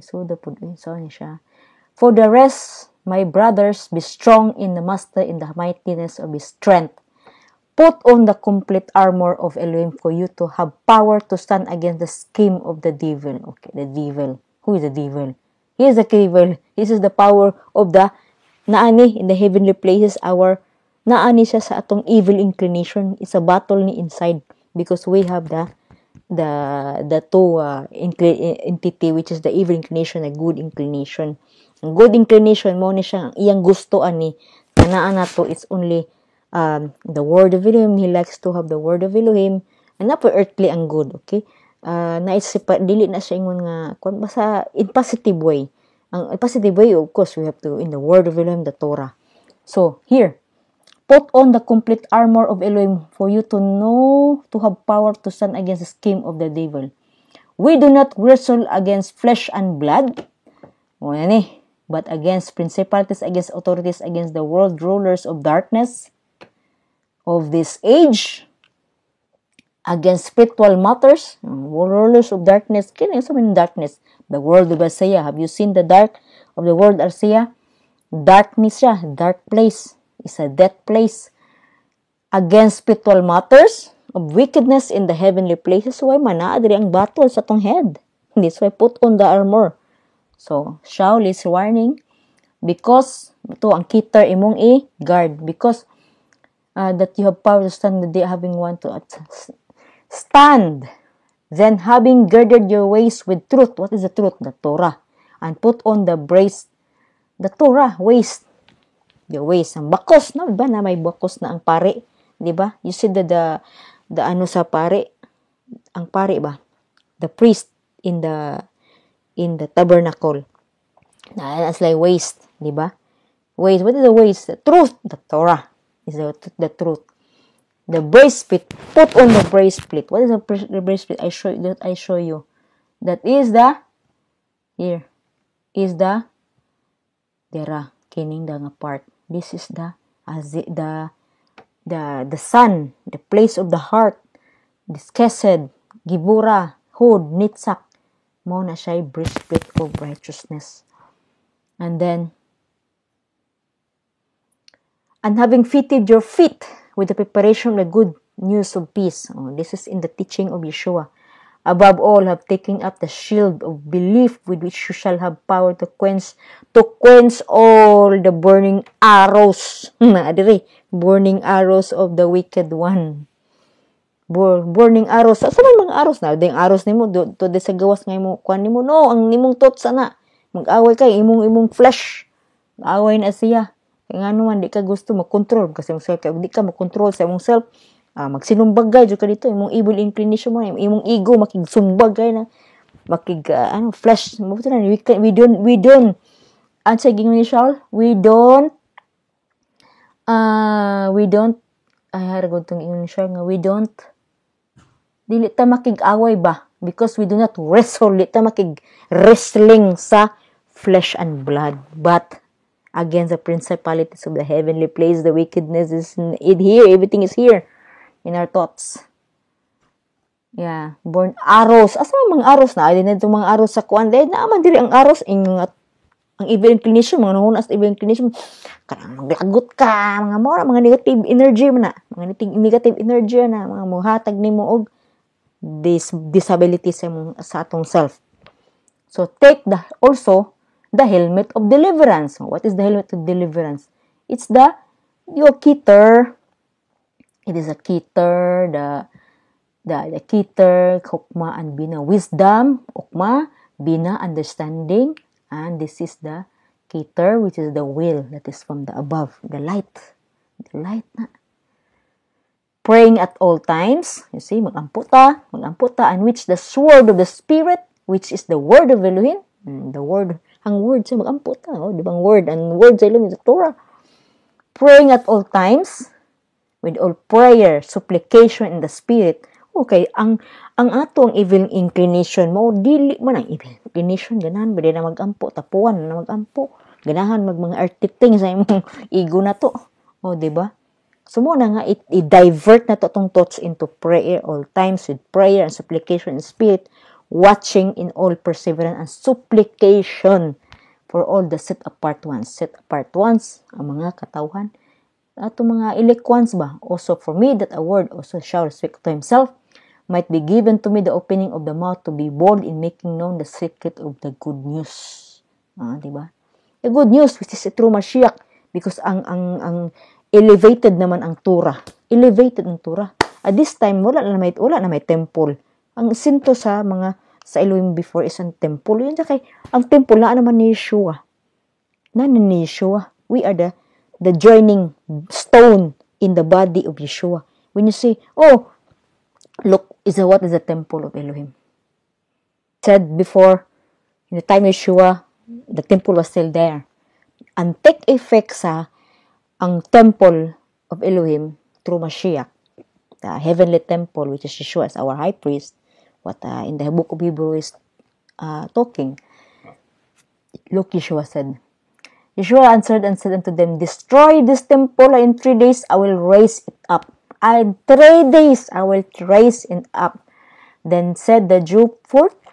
Speaker 1: so ni siya. For the rest, my brothers, be strong in the master, in the mightiness of his strength. Put on the complete armor of Elohim for you to have power to stand against the scheme of the devil. Okay, the devil. Who is the devil? He is the devil. This is the power of the naani in the heavenly places. Naani siya sa atong evil inclination. It's a battle ni inside because we have the two entity, which is the evil inclination, the good inclination. Ang good inclination mo ni siya, iyang gusto ani kanaan nato it's only the word of Elohim. He likes to have the word of Elohim and not earthly ang good, okay? Dili na siya ingon nga kung basta in positive way. Ang positive way, of course, we have to in the word of Elohim, the Torah. So here, put on the complete armor of Elohim for you to know, to have power to stand against the scheme of the devil. We do not wrestle against flesh and blood, but against principalities, against authorities, against the world rulers of darkness of this age, against spiritual matters, rulers of darkness. Kaya sa darkness, the world of Isaiah. Have you seen the dark of the world Isaiah? Darkness siya, dark place. It's a death place. Against spiritual matters of wickedness in the heavenly places. Why manaadri ang battle sa tong head? This why put on the armor. So, Shaul is warning because ito ang Keter imong i-guard because that you have power to stand the day having one to stand. Then having girded your waist with truth. What is the truth? The Torah. And put on the the Torah, waist. The waist. Ang bakos, no? Diba na may bakos na ang pare? Diba? You see the ano sa pare? Ang pare ba? The priest in the tabernacle. That's like waist, diba? Waist. What is the waist? The truth. The Torah is the truth. The breastplate. Put on the breastplate. What is the breastplate? I show you. That is the, here, is the, dera, kining the nga part. This is the sun, the place of the heart, this kesed, gibura, hood, nitsak. Mo na siya breastplate of righteousness. And then, and having fitted your feet with the preparation of the good news of peace. Oh, this is in the teaching of Yeshua. Above all, have taken up the shield of belief with which you shall have power to quench all the burning arrows. Burning arrows of the wicked one. Burning arrows. Sa man mga arrows na? Ding arrows nimo to de sa gawas nga imo kuan nimo. No, ang imong thoughts ana. Mag-away kay imong flesh. Away na siya. Kaya nga naman, di ka gusto mag-control kasi mong self. Kaya di ka mag-control sa imong self, magsinumbagay dyan ka dito. Imong evil inclination mo, imong ego, makigsumbagay na, flesh. We don't, answer gingon ni Shaul, we don't, ay haragod itong ingon ni Shaul nga, we don't, dili ta makig-away ba? Because we do not wrestle, dili ta makig-wrestling sa flesh and blood, but against the principalities of the heavenly place. The wickedness is here. Everything is here in our thoughts. Yeah. Born arrows. Asa mga arrows na? Ay, din itong mga arrows sa kuan. Dahil naaman diri ang arrows. Ang evil inclination. Mga nahunas evil inclination. Kanang maglagot ka. Mga negative energy mo na. Mga negative energy na. Mga muhatag ni mo og disability sa atong self. So, take also the helmet of deliverance. What is the helmet of deliverance? It's your keter. It is a keter, the keter, hukma and bina, wisdom, hukma, bina, understanding, and this is the keter, which is the will that is from the above, the light na. Praying at all times, you see, magamputa, and which the sword of the Spirit, which is the word of Elohim, the word, ang word sa mag-amputa, di ba ang word? Ang word sa Elohim is the Torah. Praying at all times, with all prayer, supplication in the Spirit. Okay, ang atong evil inclination mo, dili man ang evil inclination, ganahan, ba na mag-ampo, tapuan na mag-ampo, ganahan mga artiting sa imong ego na to. O, di ba? So, mo na nga, i-divert na to itong thoughts into prayer all times, with prayer and supplication in Spirit, watching in all perseverance and supplication for all the set apart ones. Set apart ones, ang mga katawhan. Ato mga elect ones ba? Also for me, that a word also shall speak to himself, might be given to me the opening of the mouth to be bold in making known the secret of the good news. Diba? The good news, which is a true Mashiach, because ang elevated naman ang Torah. Elevated ang Torah. At this time, wala na may temple. Ang sinto sa Elohim before is ang temple. Yun kay ang temple na naman ni Yeshua. Ni Yeshua. We are the joining stone in the body of Yeshua. When you say, oh, look, what is the temple of Elohim? Said before, in the time of Yeshua, the temple was still there. And take effect sa ang temple of Elohim through Mashiach, the heavenly temple, which is Yeshua as our high priest, what in the book of Hebrew is talking. Look, Yeshua said, Yeshua answered and said unto them, destroy this temple, and in 3 days I will raise it up. In 3 days I will raise it up. Then said the Jew, 46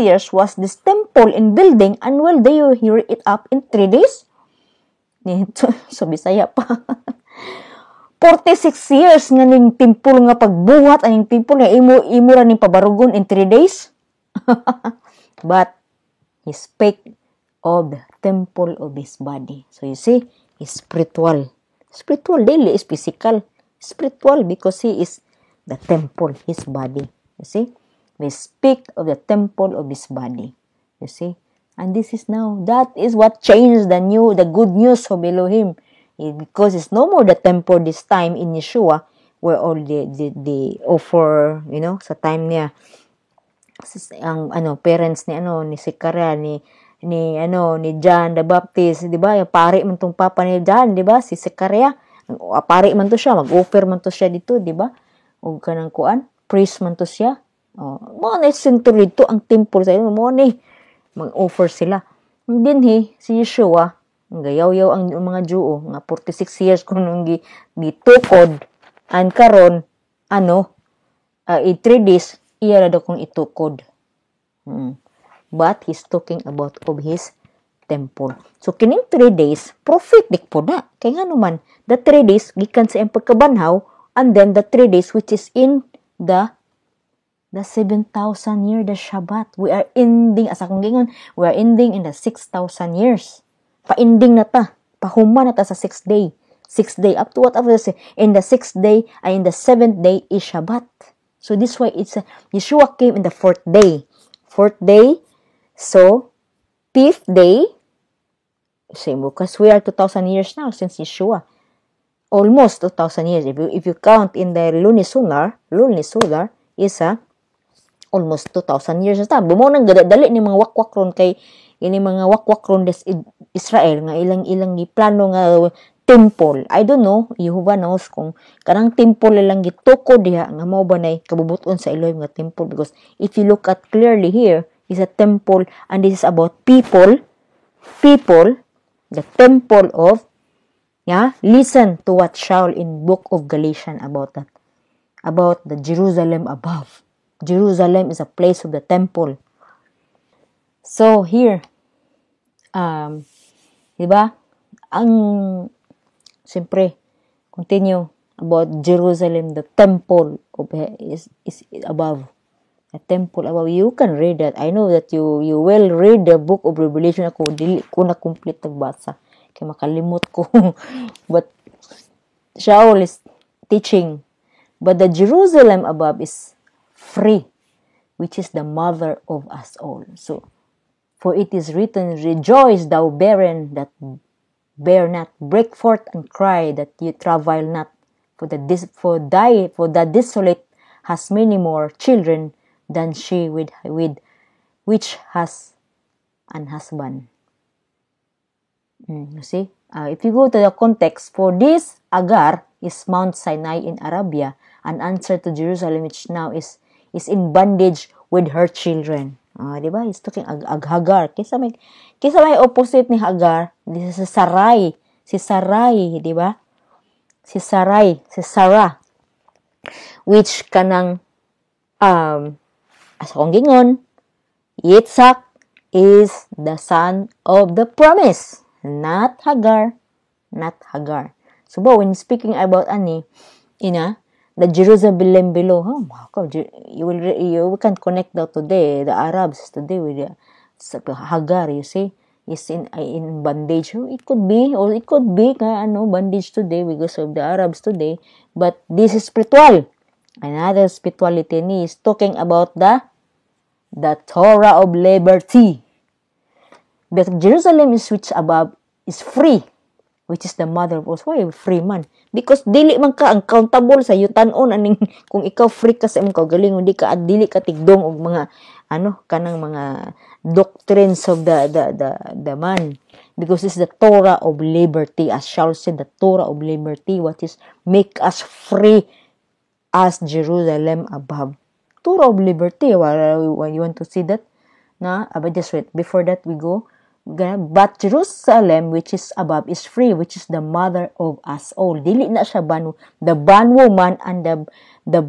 Speaker 1: years was this temple in building, and will they hear it up in 3 days? So, Bisaya pa. 46 years nga ning temple nga pagbuhat, aning temple nga imo ra ning pabarugon in 3 days. But he spake of the temple of his body. So you see, he's spiritual. Spiritual daily is physical. Spiritual because he is the temple, his body. You see, we speak of the temple of his body. You see, and this is now, that is what changed the good news of Elohim. Because it's no more the temple this time in Yeshua, where all the offer, sa time niya, ang parents ni Zechariah, ni John the Baptist, di ba? Yung pare man tong papa ni John, di ba? Si Zechariah, Pari man to siya, mag-offer man to siya dito, di ba? O kanang kuan, priest man to siya. Mo na sinto dito ang temple sa mo ni mag-offer sila. Dinhi si Yeshua, gayaw-yaw ang mga Juu nga 46 years kunong gitukod and karon 3 days iya ra daw kung itukod. But he's talking about of his temple. So kining 3 days prophetic po na kay nga naman the 3 days gikan sa iyang pagkabanhaw and then the 3 days which is in the 7,000 year the Shabbat. We are ending asa kung gingon, we are ending in the 6,000 years. Pa-ending na ta, pahuman na ta sa 6th day. 6th day up to whatever say in the 6th day and in the 7th day is Shabbat. So this why it's Yeshua came in the 4th day. 4th day. So 5th day, same because we are 2,000 years now since Yeshua. Almost 2,000 years. If you count in the lunisolar is almost 2,000 years na. Bumo nang dali ni mga wakwak ron kay ini mga wakwak ron des Israel nga ilang giplano nga temple. I don't know, Jehovah knows kung kanang temple lang gituko diha nga mao ba nay kabubuton sa Elohim nga temple, because if you look at clearly here is a temple and this is about people, the temple of listen to what Shaul in book of Galatians about that, about the Jerusalem above. Jerusalem is a place of the temple. So here diba ang siyempre continue about Jerusalem, the temple of is above. The temple above. You can read that. I know that you will read the book of Revelation. Ako dili ko na complete nagbasa kay makalimot ko. But Shaul is teaching, but the Jerusalem above is free, which is the mother of us all. So for it is written, rejoice thou barren that bear not, break forth and cry that you travail not, for the desolate has many more children than she which has an husband. You see, if you go to the context, for this Agar is Mount Sinai in Arabia, an answer to Jerusalem, which now is in bondage with her children. Diba? He's talking Hagar. Kisa may opposite ni Hagar. This is Sarai. Si Sarai, diba? Si Sarah. Which kanang asa kong gingon, Yitzhak is the son of the promise, not Hagar. So when speaking about the Jerusalem below, you can connect that today, the Arabs today with the Hagar, you see, is in bondage. It could be bondage today because of the Arabs today, but this is spiritual. Another spirituality is talking about the Torah of liberty. But Jerusalem is which above is free, which is the mother of us. Why free man? Because dili man ka accountable sa yutan-on aning kung ikaw free ka sa imong kaugalingon, dili ka tigdong og mga kanang mga doctrines of the man. Because it's the Torah of liberty, as Shaul said, the Torah of liberty, what is make us free as Jerusalem above. Torah of liberty. When you want to see that, but just wait. Before that we go. But Jerusalem which is above is free, which is the mother of us all. Dili na siya the bondwoman and the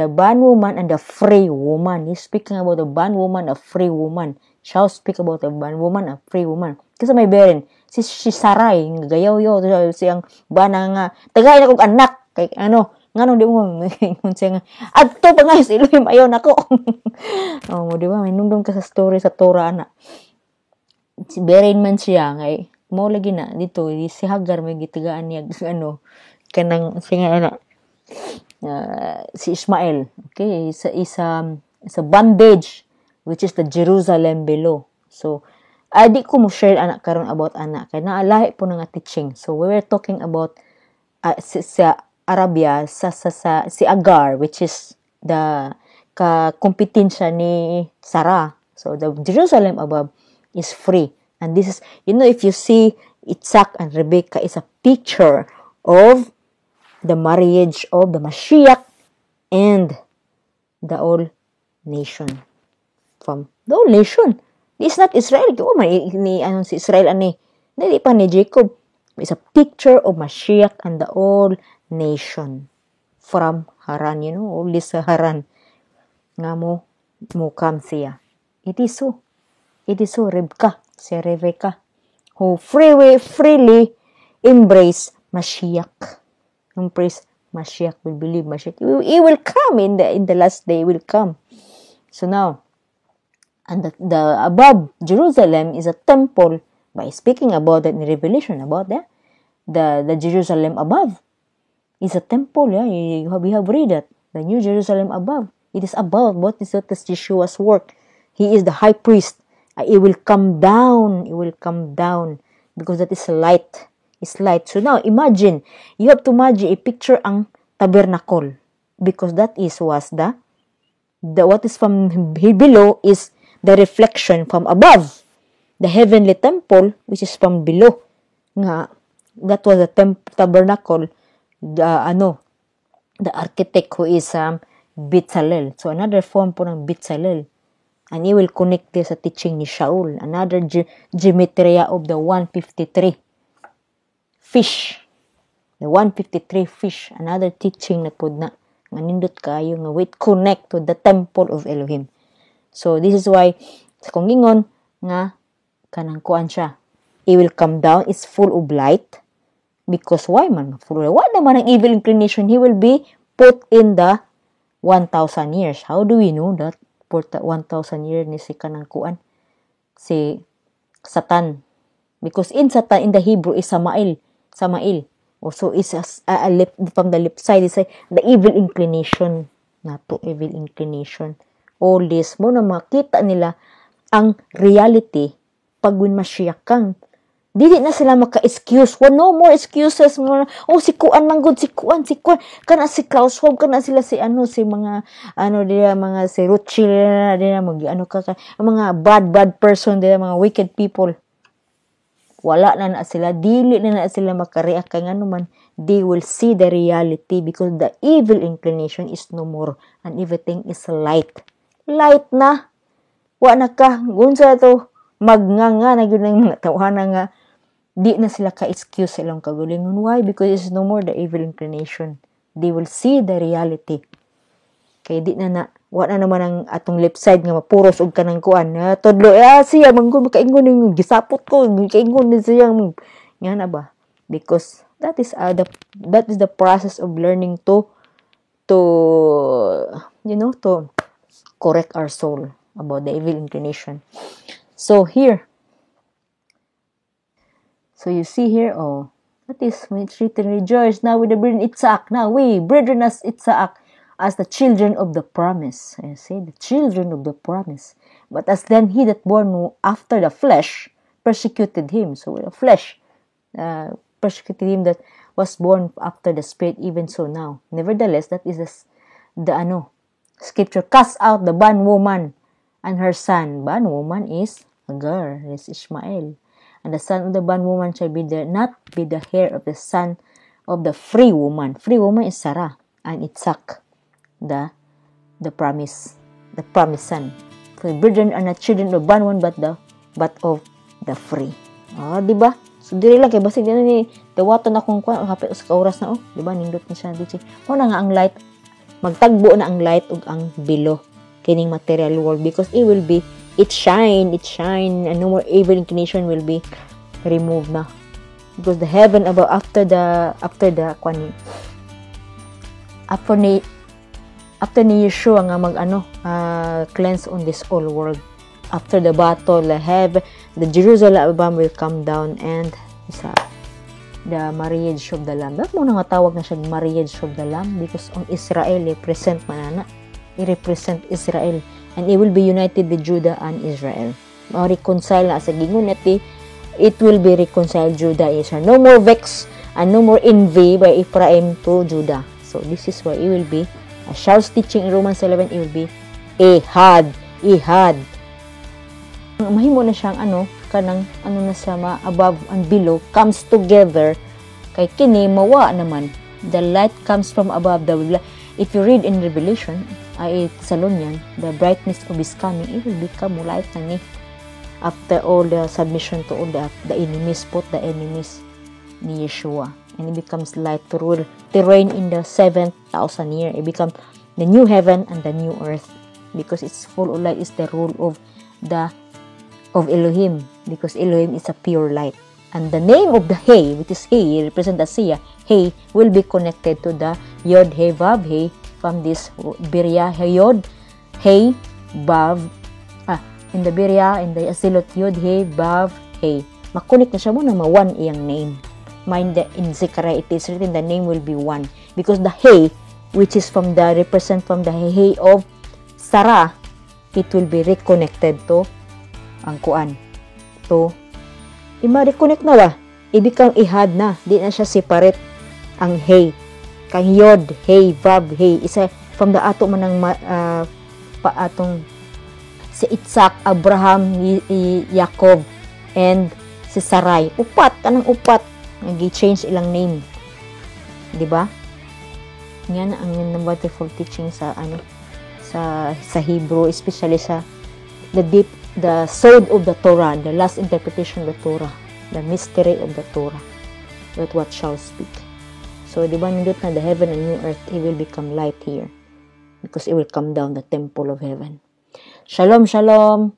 Speaker 1: bondwoman and the free woman. He's speaking about the bondwoman, a free woman. Shall speak about the bondwoman, a free woman. Kasi may beren si Sarai gayaw-yaw siyang bana nga tagay na kog anak kay ngano di mo siya nga adto pa nga si Elohim ayon ako. Di ba may nundong ka sa story sa Torah ana. Si Beren man siya ngay mo lagi na dito si Hagar may gitigaan niya kanang siya si Ismael, okay, isa bondage which is the Jerusalem below. So di ko mo share anak karon about anak kay naalahi po nga teaching. So we were talking about sa Arabia si Agar, which is the kompetensya ni Sarah. So the Jerusalem above is free. And this is, if you see Isaac and Rebecca is a picture of the marriage of the Mashiach and the all nation. From the all nation. It's not Israel. Ano si Israel ani? Dili pa ni Jacob. It's a picture of Mashiach and the all nation. From Haran, all this Haran. Nga mo come siya. It is so. It is so, Rebecca, who freely embrace Mashiach. Embrace Mashiach, will believe Mashiach. He will come in the last day, will come. So now, and the above Jerusalem is a temple. By speaking about that in Revelation, about that, the Jerusalem above is a temple. Yeah, we have read that. The New Jerusalem above. It is above. What is Yeshua's work? He is the high priest. It will come down. It will come down because that is light. It's light. So now imagine. You have to imagine a picture ang tabernacle because that was the what is from below is the reflection from above. The heavenly temple which is from below. Nga that was the tabernacle. The architect who is Bezalel. So another form po ng Bezalel. And he will connect this sa teaching ni Shaul. Another gematria of the 153 fish. The 153 fish. Another teaching na po na. Nga nindot kayo nga wait connect to the temple of Elohim. So this is why sa kung ingon nga kanang kuan siya. It will come down. It's full of light. Because why man? Why naman ang evil inclination? He will be put in the 1,000 years. How do we know that? For 1,000 years ni si kanang kuan si Satan, because in Satan in the Hebrew is Samael. Also is from the left side is the evil inclination nato, evil inclination. All this mo na makita nila ang reality pag when Mashiach kang dili na sila maka-excuse. No more excuses mo. Si kuan man gud, si kuan. Kana si Klaus Schwab, kana sila si mga mga si Rothschild nila mga bad person nila, mga wicked people. Wala na sila, dili na sila maka-react kay ngano man. They will see the reality because the evil inclination is no more and everything is light. Light na. Wa na ka unsa to magnganga na gyud ng mga tawhana nga di na sila ka-excuse sa ilang kagalingon. Why? Because it's no more the evil inclination. They will see the reality. Kaya di na wala naman ang atong left side nga mapuros og kanang kuan. Todlo, siya, manggod, makaingon yung gisapot ko, makaingon din siya. Nga na ba? Because that is the process of learning to correct our soul about the evil inclination. So here, so you see here, that is when it's written, rejoice now with the brethren Isaac. Now we, brethren as Isaac, as the children of the promise. I say, the children of the promise. But as then he that born after the flesh persecuted him. So the flesh persecuted him that was born after the spirit, even so now. Nevertheless, that is the scripture, cast out the bondwoman and her son. Bondwoman is Hagar, is Ishmael. And the son of the bondwoman shall not be the heir of the son of the free woman. Free woman is Sarah, and Isaac, the promised son. So the brethren are not children of bondwoman, but of the free. Diba? So diri lang kay basig din ni dawaton akong kuan kapit sa oras na diba nindot ni siya dito. Na nga ang light, magtagbo na ang light ug ang below kining material world because it shine, and no more evil inclination will be removed na. Because the heaven above, after ni Yeshua nga cleanse on this whole world. After the battle, the Jerusalem above will come down and the marriage of the Lamb. Dapat mo nga tawag na siya marriage of the Lamb because ang Israel represent manana. I-represent Israel. And it will be united with Judah and Israel. Reconcile na sa gingon natin, it will be reconciled Judah and Israel. No more vex and no more envy by Ephraim to Judah. So this is why it will be, as Charles teaching in Romans 11, it will be ihad. Mahimo na siyang na siya above and below comes together kay kini mawa naman The light comes from above. If you read in Revelation, Thessalonian, the brightness of His coming, it will become light na ni. After all the submission to all the enemies, put the enemies ni Yeshua. And it becomes light to rule, to reign in the 7,000 year. It becomes the new heaven and the new earth. Because it's full of light, is the rule of Elohim. Because Elohim is a pure light. And the name of the He, which is He, represent the Siya, He will be connected to the Yod, He, Vav, He, from this Birya, Yod, He, Vav, in the Birya, in the Asilot, Yod, He, Vav, He. Makunik na siya mo na ma-one iyang name. Mind in Zechariah, it is written the name will be one. Because the He, which is represent from the He of Sarah, it will be reconnected to ang kuan. To i-reconnect na ba? I-become ihad na. Di na siya separate ang He. Kang Yod, He, Vav, He. Isa from the ato man ng atong si Isaac, Abraham, Jacob, and si Sarai. Upat, kanang upat. Nag-change ilang name. Diba? Yan ang wonderful teaching sa Hebrew, especially sa the sword of the Torah, the last interpretation of the Torah, the mystery of the Torah, that what shall speak. So, di ba, nindot na the heaven and new earth, it will become light here, because it will come down the temple of heaven. Shalom, shalom!